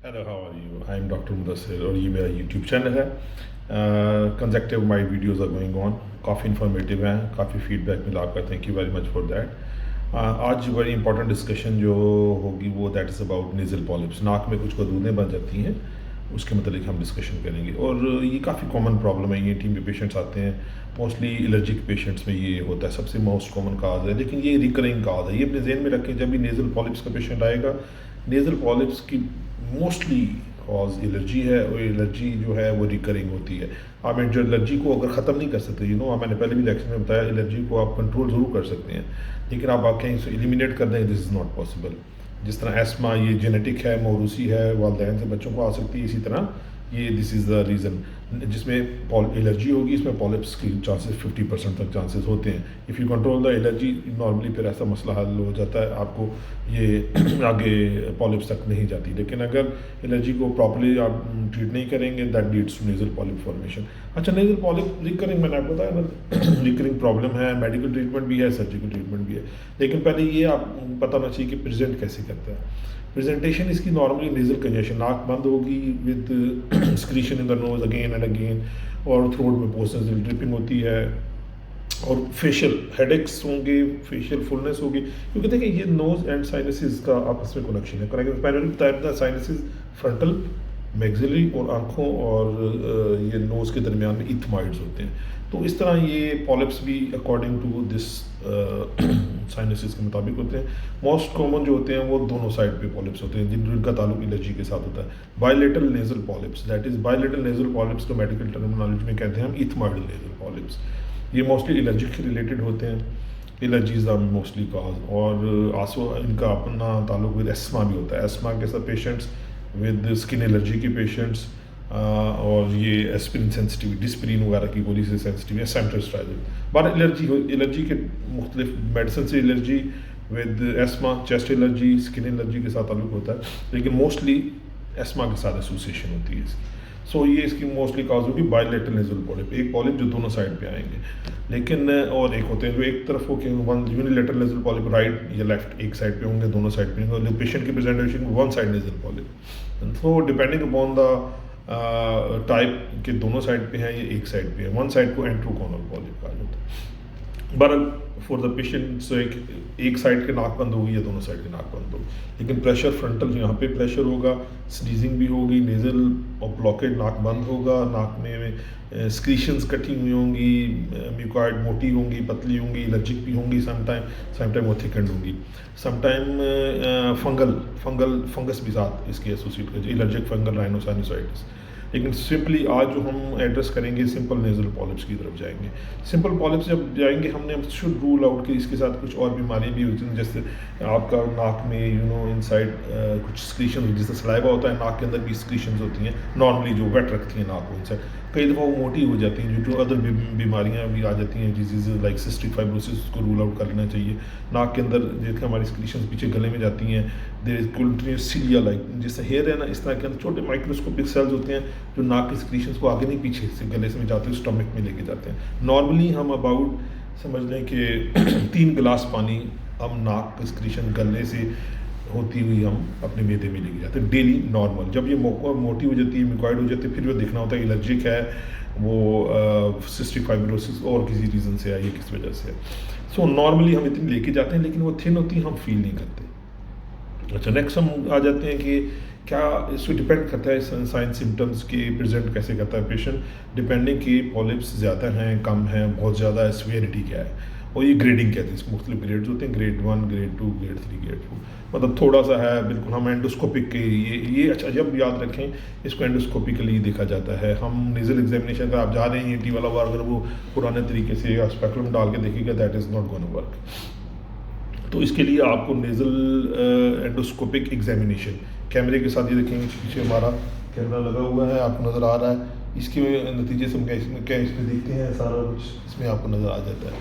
Hello, how are you? I am doctor Mudassir और ये मेरा यूट्यूब चैनल है। Consecutive my videos are going on, काफ़ी इन्फॉर्मेटिव हैं, काफ़ी फीडबैक मिला आपका, thank you very much for that. आज बड़ी इंपॉर्टेंट डिस्कशन जो होगी वो that is about nasal polyps. नाक में कुछ गदूदें बन जाती हैं, उसके मतलब हम डिस्कशन करेंगे। और ये काफ़ी कॉमन प्रॉब्लम है, ये टीम के पेशेंट्स आते हैं, मोस्टली एलर्जिक पेशेंट्स में ये होता है, सबसे मोस्ट कॉमन काज है, लेकिन ये रिकरिंग काज है। ये अपने जहन में रखें, जब भी नेज़ल पॉलिप्स का पेशेंट आएगा, नेज़ल पॉलिप्स की मोस्टली कॉज एलर्जी है, और एलर्जी जो है वो रिकरिंग होती है। आप जो एलर्जी को अगर ख़त्म नहीं कर सकते, मैंने पहले भी लेक्चर में बताया, एलर्जी को आप कंट्रोल ज़रूर कर सकते हैं, लेकिन आप कहीं से एलिमिनेट कर दें, दिस इज़ नॉट पॉसिबल। जिस तरह एस्मा ये जेनेटिक है, मौरूसी है, वालदैन से बच्चों को आ सकती है, इसी तरह ये दिस इज़ द रीज़न। जिसमें एलर्जी होगी, इसमें पॉलिप्स की चांसेस 50% तक चांसेस होते हैं। If you control the allergy, normally फिर ऐसा मसला हल हो जाता है, आपको ये आगे पॉलिप्स तक नहीं जाती। लेकिन अगर एलर्जी को प्रॉपर्ली आप ट्रीट नहीं करेंगे, that leads to nasal polyp formation. अच्छा, नेज़ल पॉलिप रिकरिंग, मैंने आपको बताया ना, रिकरिंग प्रॉब्लम है, मेडिकल ट्रीटमेंट भी है, सर्जिकल ट्रीटमेंट भी है। लेकिन पहले ये आप पता होना चाहिए कि प्रेजेंट कैसे करता है। प्रेजेंटेशन इसकी नॉर्मली नेज़ल कंजेशन, नाक बंद होगी with secretion in the nose again and again, और थ्रोट में पोस्टल ड्रिपिंग होती है, और फेशियल हेडेक्स होंगे, फेशियल फुलनेस होगी, क्योंकि देखिए ये नोज एंड साइनसिस का आपस में कनेक्शन है। कनेक्शन साइनसिस फ्रंटल, मैक्सिलरी और आंखों और ये नोज़ के दरमियान में इथमाइड्स होते हैं। तो इस तरह ये पॉलिप्स भी अकॉर्डिंग टू दिस साइनसिस के मुताबिक होते हैं। मोस्ट कॉमन जो होते हैं वो दोनों साइड पे पॉलिप्स होते हैं, जिनका ताल्लुक एलर्जी के साथ होता है। Bilateral nasal polyps, that is bilateral nasal polyps को मेडिकल टर्मिनोलॉजी में कहते हैं हम इथमाइडल नेजल पॉलिप्स। ये मोस्टली एलर्जी के रिलेटेड होते हैं, एलर्जीज आर मोस्टली कॉज। और आसो इनका अपना ताल्लुक विद एस्मा भी होता है। एस्मा के साथ पेशेंट्स, विद स्किन एलर्जी के पेशेंट्स, और ये एस्पिरिन सेंसिटिव, डिस्प्रिन वगैरह की गोली से सेंसिटिव है, सेंट्रोस्ट्राइजल। बार एलर्जी के मुख्तलिफ मेडिसिन से allergy, with ESMA chest allergy, skin allergy के साथ ताल्लुक होता है, लेकिन मोस्टली एस्मा के साथ एसोसिएशन होती है इसकी। सो ये इसकी मोस्टली काज होगी बायलेटरल नेजल पॉलिप, एक पॉलिप जो दोनों साइड पे आएंगे। लेकिन और एक होते हैं जो एक तरफ होके, one unilateral nasal polyp, right या लेफ्ट, एक साइड पे होंगे, दोनों साइड पे होंगे। पेशेंट की presentation one side nasal polyp. So depending upon the type के दोनों साइड पे हैं, ये एक साइड पे है, वन साइड को एंट्रोकोनल पॉलिप कहा जाता है। बहरहाल फॉर द पेशेंट, सो एक साइड के नाक बंद होगी या दोनों साइड के नाक बंद होगी, लेकिन प्रेशर फ्रंटल यहाँ पे प्रेशर होगा, स्नीजिंग भी होगी, नेजल और ब्लॉकेड, नाक बंद होगा, नाक में स्क्रीशंस कटी हुई होंगी, म्यूकॉइड मोटी होंगी, पतली होंगी, एलर्जिक भी होंगी, समटाइम वो थिकंड होंगी, समटाइम फंगस भी साथ इसके एसोसिएट कर, एलर्जिक फंगल राइनोसाइनोसाइटिस। लेकिन सिंपली आज जो हम एड्रेस करेंगे, सिंपल नेजल पॉलिप्स की तरफ जाएंगे। सिंपल पॉलिप्स जब जाएंगे, हमने शुड रूल आउट कि इसके साथ कुछ और बीमारी भी होती हैं, जैसे आपका नाक में इनसाइड कुछ स्क्रीशन, जैसे सलाइवा होता है, नाक के अंदर भी स्क्रीशंस होती हैं, नॉर्मली जो वेट रखती हैं नाक को इनसाइड, कई दफ़ा वो मोटी हो जाती हैं, जो अदर बीमारियाँ भी आ जाती हैं, डिजीज़ लाइक सिस्टिक फाइब्रोसिस, को रूल आउट कर लेना चाहिए। नाक के अंदर देखिए हमारी स्क्रीशंस पीछे गले में जाती हैं, देयर इज कंटिन्यूस सीलिया, लाइक जैसे हेयर है ना, इस तरह के अंदर छोटे माइक्रोस्कोपिक सेल्स होते हैं जो नाक की स्क्रीशंस को आगे नहीं पीछे से गले से में जाते हैं, स्टमक में लेके जाते हैं। नॉर्मली हम अबाउट समझ लें कि 3 गिलास पानी हम नाक की स्क्रीशन गले से होती हुई हम अपने मैदे में लेके जाते हैं डेली नॉर्मल। जब ये मोटी हो जाती है, म्यूकॉइड हो जाती है, फिर वो देखना होता है एलर्जिक है, वो सिस्टिक फाइब्रोसिस और किसी रीज़न से है, ये किस वजह से है। सो नॉर्मली हम इतनी लेके जाते हैं, लेकिन वो थिन होती है, हम फील नहीं करते। अच्छा, नेक्स्ट हम आ जाते हैं कि क्या इसको डिपेंड करता है साइन सिम्टम्स की प्रेजेंट कैसे करता है पेशेंट, डिपेंडिंग कि पॉलिप्स ज़्यादा हैं, कम हैं, बहुत ज़्यादा है, सीवियरिटी क्या है, और ये ग्रेडिंग कहते हैं, इसमें मुख्तलिफ ग्रेड्स होते हैं, ग्रेड 1, ग्रेड 2, ग्रेड 3, ग्रेड 4, मतलब थोड़ा सा है बिल्कुल। हम एंडोस्कोपिक के ये अच्छा, जब याद रखें, इसको एंडोस्कोपिकली देखा जाता है। हम नेजल एग्जामिनेशन अगर आप जा रहे हैं, टी वाला हुआ, अगर वो पुराने तरीके से या स्पेक्ट्रम डाल के देखेगा, that is not gonna work. तो इसके लिए आपको नेज़ल एंडोस्कोपिक एग्जामिनेशन, कैमरे के साथ ये देखेंगे, पीछे हमारा कैमरा लगा हुआ है, आपको नज़र आ रहा है, इसके नतीजे से हम क्या इसमें देखते हैं, सारा कुछ इसमें आपको नज़र आ जाता है।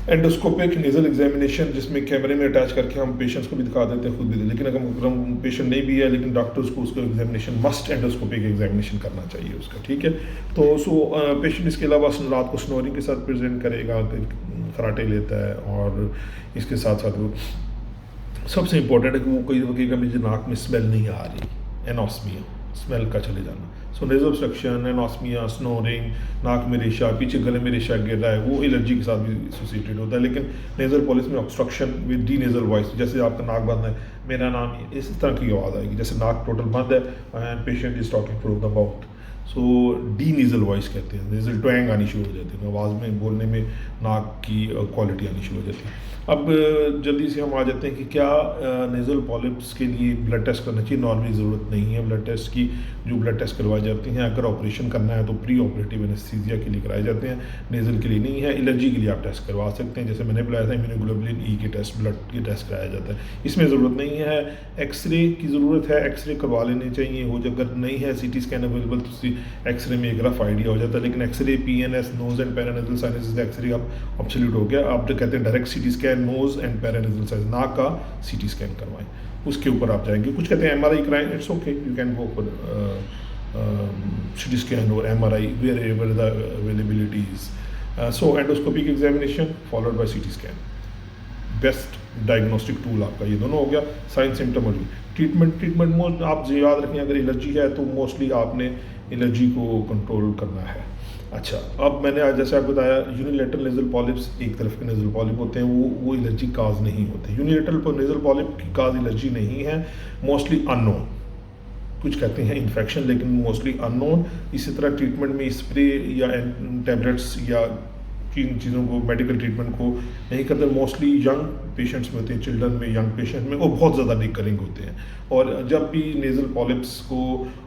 एंडोस्कोपिक नेजल एग्जामिनेशन, जिसमें कैमरे में अटैच करके हम पेशेंट्स को भी दिखा देते हैं, खुद भी, लेकिन अगर हम पेशेंट नहीं भी है, लेकिन डॉक्टर्स को उसका एग्जामिनेशन मस्ट एंडोस्कोपिक एग्जामिनेशन करना चाहिए उसका, ठीक है। तो पेशेंट इसके अलावा रात को स्नोरिंग के साथ प्रेजेंट करेगा, खराटे लेता है, और इसके साथ साथ वो सबसे इम्पोर्टेंट है कि वो कई वक्त मुझे नाक में स्मेल नहीं आ रही, एनोस्मिया, स्मेल का चले जाना। सो नेजल ऑब्स्ट्रक्शन, एनोस्मिया, स्नोरिंग, नाक में रेशा, पीछे गले में रेशा गिर रहा है, वो एलर्जी के साथ भी एसोसिएटेड होता है। लेकिन नेजल पॉलिप्स में obstruction with D nasal voice, जैसे आपका नाक बंद है, मेरा नाम ये, इस तरह की आवाज़ आएगी, जैसे नाक टोटल बंद है and patient is talking through the mouth. So D nasal voice कहते हैं, नेजल ट्वैंग आनी शुरू हो जाती है, आवाज़ में बोलने में नाक की क्वालिटी आनी शुरू हो जाती है। अब जल्दी से हम आ जाते हैं कि क्या नेज़ल पॉलिप्स के लिए ब्लड टेस्ट करना चाहिए। नॉर्मली ज़रूरत नहीं है ब्लड टेस्ट की। जो ब्लड टेस्ट करवाए जाते हैं, अगर ऑपरेशन करना है तो प्री ऑपरेटिव एनेस्थीसिया के लिए कराए जाते हैं, नेज़ल के लिए नहीं है। एलर्जी के लिए आप टेस्ट करवा सकते हैं, जैसे मैंने बताया था इम्यूनोग्लोबुलिन ई के टेस्ट, ब्लड के टेस्ट कराया जाता है, इसमें ज़रूरत नहीं है। एक्सरे की ज़रूरत है, एक्सरे करवा लेने चाहिए। हो अगर नहीं है CT स्कैन अवेलेबल तो एक्सरे में एक रफ आइडिया हो जाता है। लेकिन x ray PNS, nose and paranasal sinuses x ray अब ऑब्सोल्यूट हो गया। आप जो कहते हैं direct CT scan nose and paranasal sinus, नाक का CT स्कैन करवाएं, उसके ऊपर आप जाएंगे। कुछ कहते हैं MRI कराएं, it's okay, you can go for CT scan और MRI wherever the availability is. So endoscopic examination followed by CT scan, best diagnostic tool आपका ये दोनों हो गया। साइन सिम्टम और ट्रीटमेंट मोस्ट आप याद रखें, अगर एलर्जी है तो मोस्टली आपने एलर्जी को कंट्रोल करना है। अच्छा, अब मैंने आज जैसे आपको बताया, यूनिलेटरल नेजल पॉलिप्स, एक तरफ के नेजल पॉलिप होते हैं, वो एलर्जी काज नहीं होते। यूनिलेटरल नेजल पॉलिप की काज एलर्जी नहीं है, मोस्टली अननोन। कुछ कहते हैं इन्फेक्शन, लेकिन मोस्टली अननोन। इसी तरह ट्रीटमेंट में स्प्रे या टैबलेट्स या इन चीज़ों को, मेडिकल ट्रीटमेंट को नहीं करते। मोस्टली यंग पेशेंट्स में होते हैं, चिल्ड्रन में, यंग पेशेंट में वो बहुत ज़्यादा रिकरिंग होते हैं। और जब भी नेज़ल पॉलिप्स को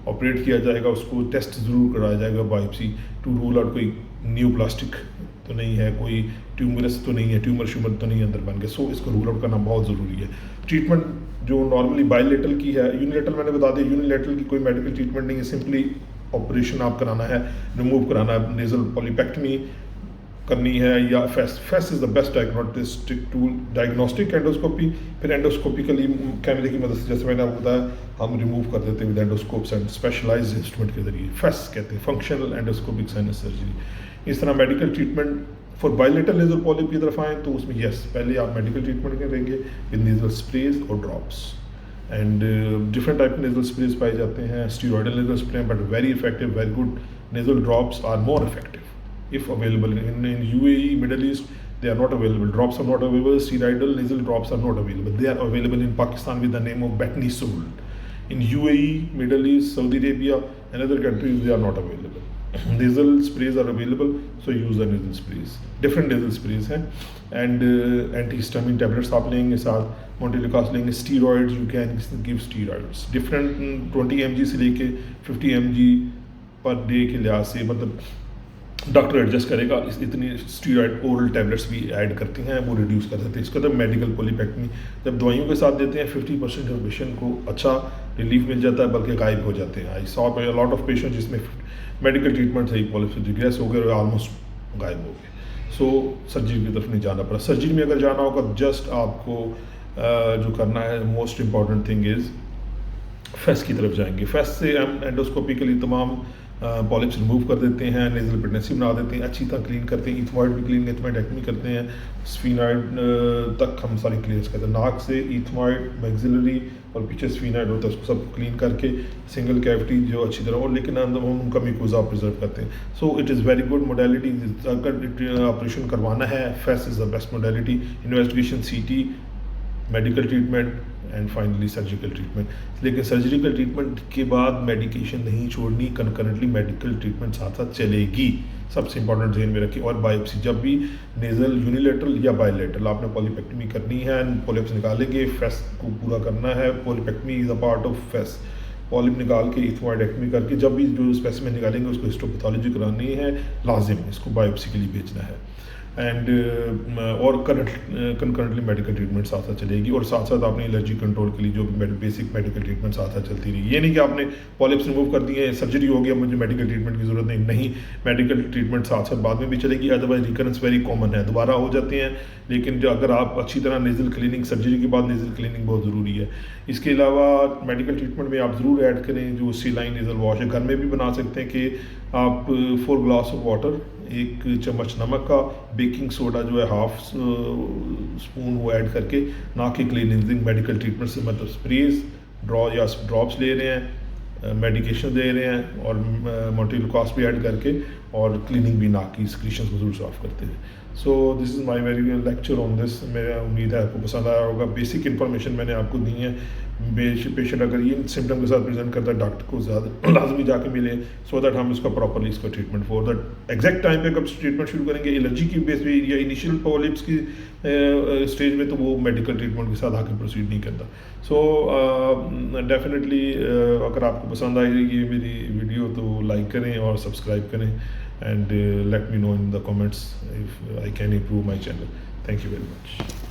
ऑपरेट किया जाएगा, उसको टेस्ट ज़रूर कराया जाएगा, बायोप्सी, टू रूल आउट कोई न्यूप्लास्टिक तो नहीं है, कोई ट्यूमरस तो नहीं है, ट्यूमर तो नहीं है अंदर बन के। सो इसको रूल आउट करना बहुत ज़रूरी है। ट्रीटमेंट जो नॉर्मली बायलेटरल की है, यूनिलेटरल मैंने बता दिया, यूनिलेटरल की कोई मेडिकल ट्रीटमेंट नहीं है, सिंपली ऑपरेशन आप कराना है, रिमूव कराना है, नेज़ल पॉलीपेक्टमी करनी है, या face is the best diagnostic tool. Diagnostic endoscopy, फिर एंडोस्कोपिकली कैमरे की मदद से, जैसे मैंने आपको बताया, हम रिमूव कर देते हैं विद एंडोस्कोप्स एंड स्पेशलाइज्ड इंस्ट्रूमेंट के जरिए। फेस कहते हैं फंक्शनल एंडोस्कोपिक साइनस सर्जरी। इस तरह medical treatment for bilateral nasal polyp की तरफ आएँ तो उसमें यस, पहले आप मेडिकल ट्रीटमेंट करेंगे विद नेजल स्प्रेज और ड्रॉप्स। एंड डिफरेंट टाइप के नेजल स्प्रेज पाए जाते हैं, steroidal nasal spray, but very effective, very good. Nasal drops are more effective if available. In UAE, Middle East, they are not available. Drops are not available. Steroidal nasal drops are not available. They are available in Pakistan with the name of Betnisol. In UAE, Middle East, Saudi Arabia, and other countries, they are not available. Nasal sprays are available, so use the nasal sprays. Different nasal sprays हैं, and antihistamine tablets आप लेंगे साथ, मोन्टेलिकास लेंगे, steroids you can give steroids. Different 20 mg से लेके 50 mg per day के लिहाज से, मतलब डॉक्टर एडजस्ट करेगा। इतनी स्टीरॉयड ओरल टैबलेट्स भी ऐड करती हैं, वो रिड्यूस कर देते हैं। इसका तो मेडिकल पॉलीपेक्टमी जब दवाइयों के साथ देते हैं, 50% ऑफ पेशेंट को अच्छा रिलीफ मिल जाता है, बल्कि गायब हो जाते हैं। I saw a lot of patient जिसमें मेडिकल ट्रीटमेंट से ही पॉलिप्स रिग्रेस हो गए और ऑलमोस्ट गायब हो गए। सो सर्जरी की तरफ नहीं जाना पड़ा। सर्जरी में अगर जाना होगा, जस्ट आपको जो करना है, most important thing is face की तरफ जाएंगे। फेस से हम एंडोस्कोपिकली तमाम पॉलिप्स रिमूव कर देते हैं, नेजल प्रेगनेंसी बना देते हैं, अच्छी तरह क्लीन करते हैं, इथमॉइड भी क्लीन, इथमॉइडेक्टमी करते हैं, स्फीनॉइड तक हम सारी क्लियर्स करते हैं। नाक से इथमॉइड, मैक्सिलरी और पीछे स्फीनॉइड होता है, उसको सब क्लीन करके सिंगल कैविटी जो अच्छी तरह, और लेकिन अंदर हम उनका म्यूकोजा प्रिजर्व करते हैं। So it is very good modality. अगर ऑपरेशन करवाना है, face is the best modality. Investigation CT, medical treatment and finally surgical treatment. लेकिन सर्जिकल ट्रीटमेंट के बाद मेडिकेशन नहीं छोड़नी, कंकरेंटली मेडिकल ट्रीटमेंट साथ साथ चलेगी, सबसे इंपॉर्टेंट ध्यान में रखिए। और बायोप्सी, जब भी नेजल यूनिलेटरल या बायलेटरल आपने पॉलीपेक्टमी करनी है, पॉलिप्स निकालेंगे, फेस को पूरा करना है। Polypectomy is a part of FESS. Polyp निकाल के इथमॉइडेक्टमी करके जब भी जो स्पेसिमेन निकालेंगे, उसको हिस्टोपैथोलॉजी करानी है, लाजिम इसको बायोप्सी के लिए भेजना है। एंड और कंकरेंटली मेडिकल ट्रीटमेंट साथ साथ चलेगी, और साथ साथ आपने एलर्जी कंट्रोल के लिए जो भी बेसिक मेडिकल ट्रीटमेंट साथ साथ चलती रही। ये नहीं कि आपने पॉलिप्स रिमूव कर दिए, सर्जरी हो गया, मुझे मेडिकल ट्रीटमेंट की ज़रूरत नहीं। मेडिकल ट्रीटमेंट साथ साथ बाद में भी चलेगी, अदरवाइज रिकरेंस वेरी कॉमन है, दोबारा हो जाते हैं। लेकिन जो अगर आप अच्छी तरह नेजल क्लीनिंग, सर्जरी के बाद नेजल क्लीनिंग बहुत ज़रूरी है। इसके अलावा मेडिकल ट्रीटमेंट में आप ज़रूर ऐड करें जो सीलाइन नेजल वॉश है। घर में भी बना सकते हैं कि आप 4 ग्लास ऑफ वाटर, 1 चम्मच नमक का, बेकिंग सोडा जो है 1/2 स्पून वो ऐड करके नाक की क्लीनिंग मेडिकल ट्रीटमेंट से, मतलब स्प्रेज ड्रॉ या ड्रॉप्स ले रहे हैं, मेडिकेशन दे रहे हैं और मोटिलकॉस भी ऐड करके और क्लीनिंग भी नाक की सिक्रीशंस को जरूर साफ करते हैं। So this is my very lecture on this. मेरा उम्मीद है आपको पसंद आया होगा। बेसिक इन्फॉर्मेशन मैंने आपको दी है। पेशेंट अगर ये सिम्टम के साथ प्रेजेंट करता है डॉक्टर को ज़्यादा लाजमी जाके मिले, सो दैट हम इसका प्रॉपरली इसका treatment for that exact time पे कब ट्रीटमेंट शुरू करेंगे एलर्जी की बेस पे या इनिशियल पॉलिप्स की स्टेज में, तो वो मेडिकल ट्रीटमेंट के साथ आके प्रोसीड नहीं करता। सो डेफिनेटली अगर आपको पसंद आई ये मेरी वीडियो तो लाइक करें और सब्सक्राइब करें and let me know in the comments if I can improve my channel. Thank you very much.